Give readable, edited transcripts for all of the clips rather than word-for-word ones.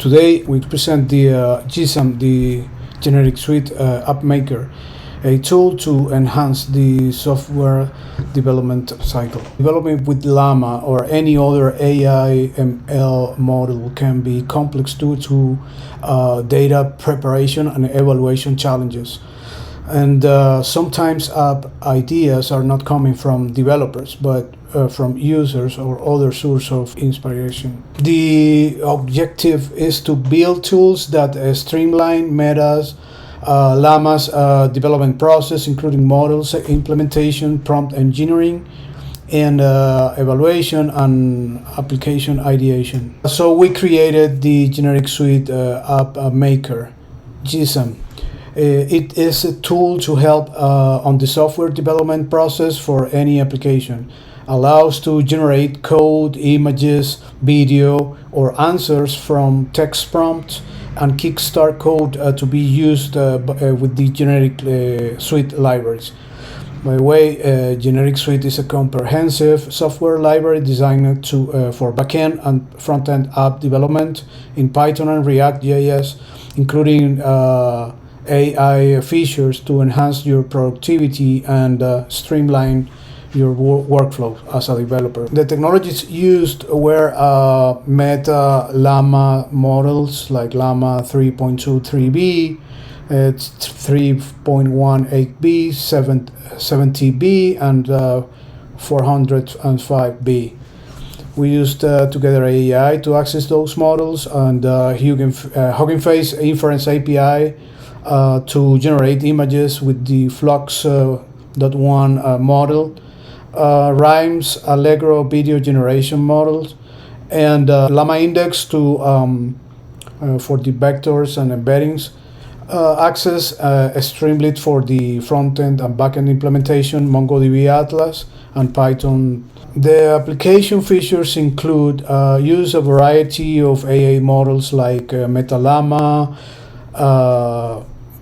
Today we present the GSAM, the GenericSuite App Maker, a tool to enhance the software development cycle. Development with Llama or any other AI ML model can be complex due to data preparation and evaluation challenges. And sometimes app ideas are not coming from developers, but from users or other source of inspiration. The objective is to build tools that streamline Llama's development process, including models, implementation, prompt engineering, and evaluation and application ideation. So we created the GenericSuite App Maker, GSAM. It is a tool to help on the software development process for any application. Allows to generate code, images, video, or answers from text prompts and kickstart code to be used with the GenericSuite libraries. By the way, GenericSuite is a comprehensive software library designed for backend and frontend app development in Python and React.js, including AI features to enhance your productivity and streamline your workflow as a developer. The technologies used were Meta Llama models like Llama 3.23b, 3.18b, 70b, and 405b. We used Together AI to access those models, and Hugging Face Inference API to generate images with the Flux.1 model, Rhymes, Allegro video generation models, and Llama Index to for the vectors and embeddings. Access Streamlit for the front-end and back-end implementation, MongoDB Atlas, and Python. The application features include use a variety of AA models like Meta Llama,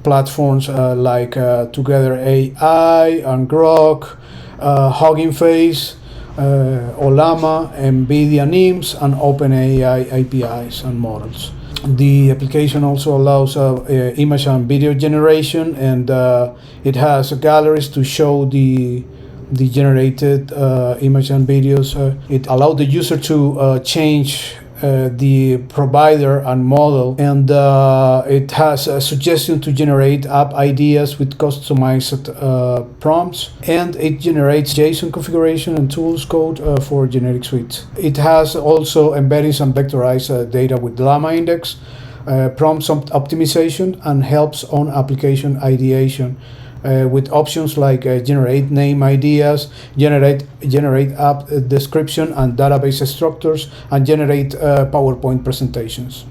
platforms like Together AI and Grok, Hugging Face, Llama, NVIDIA NIMs, and OpenAI APIs and models. The application also allows image and video generation, and it has galleries to show the generated image and videos. It allowed the user to change the provider and model, and it has a suggestion to generate app ideas with customized prompts, and it generates JSON configuration and tools code for GenericSuite. It has also embeddings and vectorized data with Llama Index, prompt optimization, and helps on application ideation. With options like generate name ideas, generate app description and database structures, and generate PowerPoint presentations.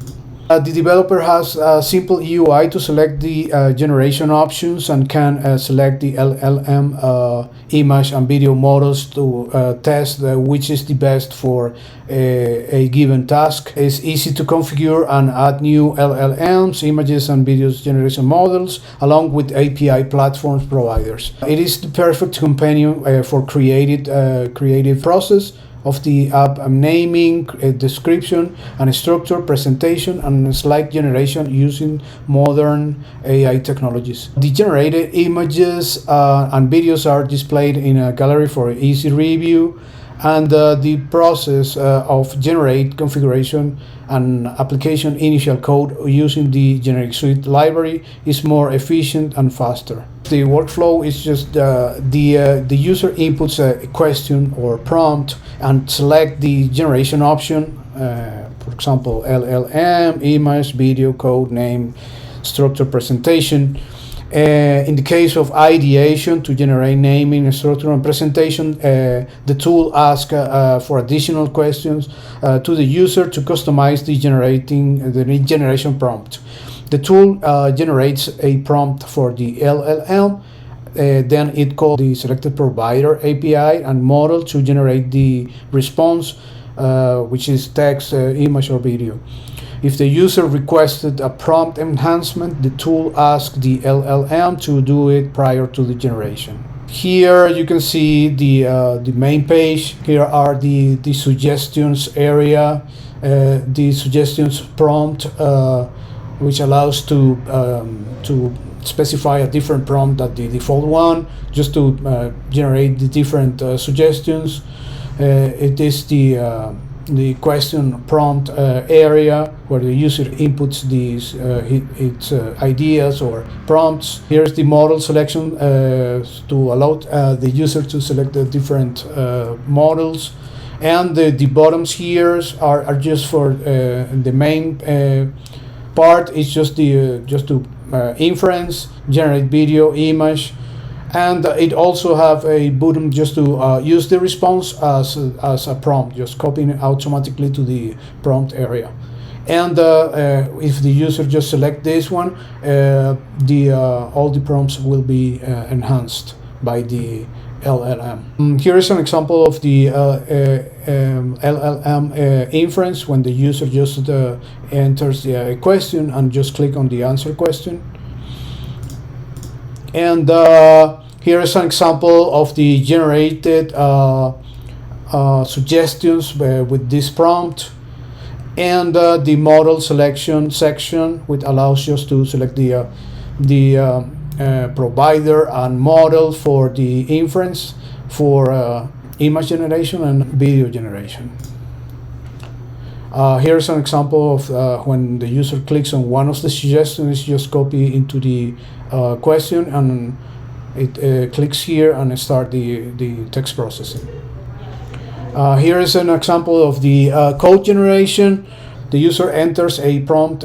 The developer has a simple UI to select the generation options and can select the LLM image and video models to test which is the best for a given task. It's easy to configure and add new LLMs, images and videos generation models, along with API platforms providers. It is the perfect companion for creative process of the app naming, description, and structure, presentation, and slide generation using modern AI technologies. The generated images and videos are displayed in a gallery for easy review, and the process of generate configuration and application initial code using the GenericSuite library is more efficient and faster. The workflow is just the user inputs a question or prompt and select the generation option, for example, LLM, image, video, code, name, structure, presentation. In the case of ideation, to generate naming, structure, and presentation, the tool asks for additional questions to the user to customize the generation prompt. The tool generates a prompt for the LLM, then it calls the selected provider API and model to generate the response, which is text, image, or video. If the user requested a prompt enhancement, the tool asks the LLM to do it prior to the generation. Here you can see the main page. Here are the suggestions area, the suggestions prompt, which allows to specify a different prompt than the default one, just to generate the different suggestions. It is the question prompt area where the user inputs these its ideas or prompts. Here's the model selection to allow the user to select the different models, and the bottoms here are just for the main part. It's just to inference, generate video, image. And it also have a button just to use the response as a prompt, just copying it automatically to the prompt area. And if the user just select this one, all the prompts will be enhanced by the LLM. Here is an example of the LLM inference when the user just enters the question and just click on the answer question. And here is an example of the generated suggestions with this prompt, and the model selection section, which allows us to select the provider and model for the inference for image generation and video generation. Here's an example of when the user clicks on one of the suggestions, just copy into the question, and it clicks here and start the text processing. Here is an example of the code generation. The user enters a prompt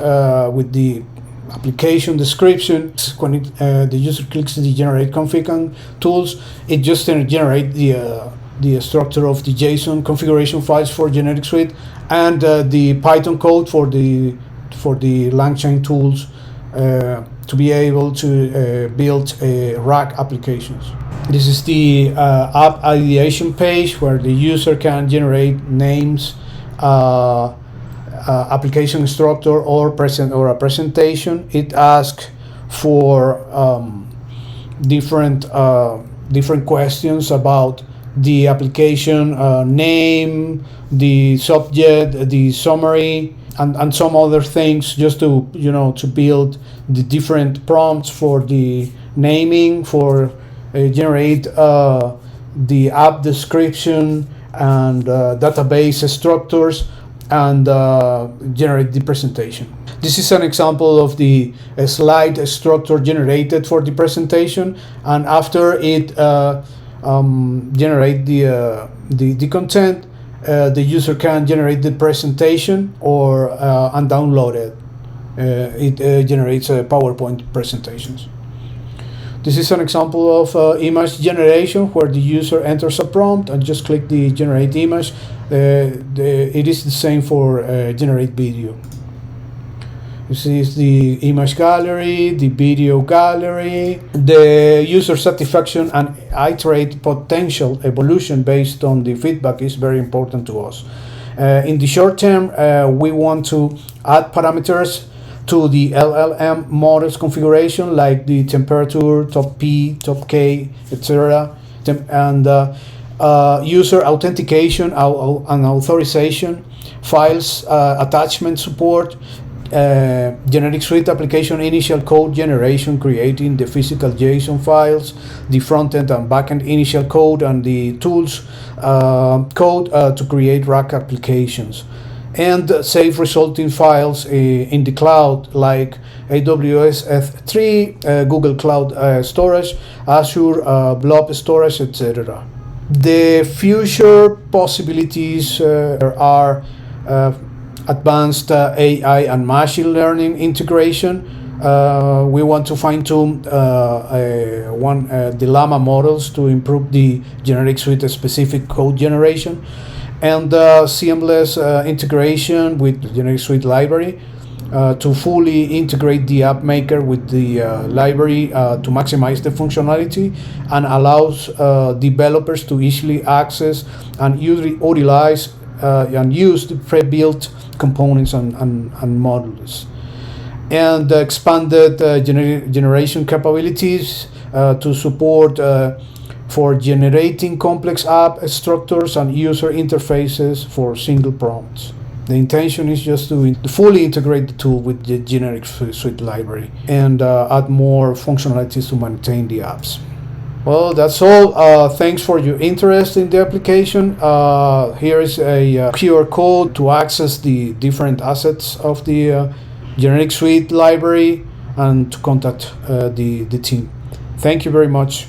with the application description. When the user clicks the generate config and tools, it just generates the structure of the JSON configuration files for GenericSuite and the Python code for the LangChain tools to be able to build RAG applications. This is the app ideation page where the user can generate names, application structure, or a presentation. It asks for different questions about the application name, the subject, the summary, and some other things, just to to build the different prompts for the naming, for generate the app description and database structures, and generate the presentation. This is an example of the slide structure generated for the presentation, and after it generate the content, the user can generate the presentation or and download it. It generates PowerPoint presentations. This is an example of image generation where the user enters a prompt and just click the generate image. It is the same for generate video. This is the image gallery, the video gallery. The user satisfaction and iterate potential evolution based on the feedback is very important to us. In the short term, we want to add parameters to the LLM models configuration, like the temperature, top P, top K, etc. And user authentication and authorization, files attachment support, GenericSuite application initial code generation, creating the physical JSON files, the frontend and backend initial code, and the tools code to create RAG applications, and save resulting files in the cloud, like AWS S3, Google Cloud Storage, Azure Blob Storage, etc. The future possibilities are advanced AI and machine learning integration. We want to fine-tune the Llama models to improve the GenericSuite specific code generation, and seamless integration with the GenericSuite library to fully integrate the App Maker with the library to maximize the functionality, and allows developers to easily access and utilize and use the pre-built components and modules, and expanded generation capabilities to support for generating complex app structures and user interfaces for single prompts. The intention is just to fully integrate the tool with the GenericSuite library and add more functionalities to maintain the apps. Well, that's all. Thanks for your interest in the application. Here is a QR code to access the different assets of the GenericSuite library and to contact the team. Thank you very much.